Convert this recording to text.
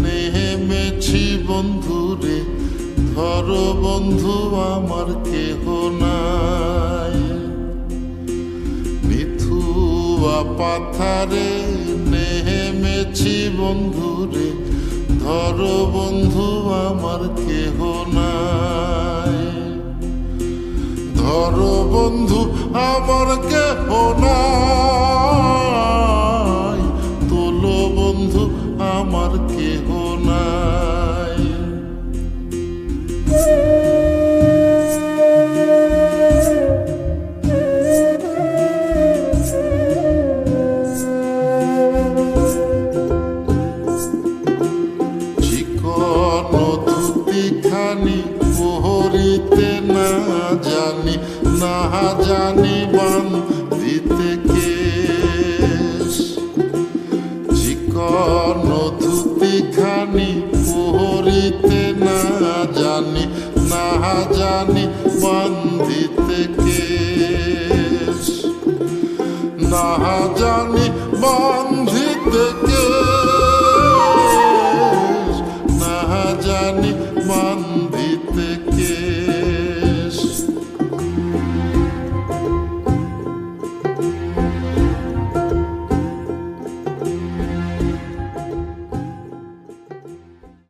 নেমেছি বন্ধুরে, ধরো বন্ধু আমার কেহ নাই। মিথুয়া পাথারে নেমেছি বন্ধুরে, ধরো বন্ধু আমার কেহ নাই। ধরো বন্ধু আমার কেহ নাই, তোলো বন্ধু আমার কেহ নাই। চিকন ধুতিখানি পহরিতে না জানি, না জানি বান্ধিতে কেশ। চিকন ধুতিখানি পহরিতে না জানি, না জানি বান্ধিতে কেশ। না জানি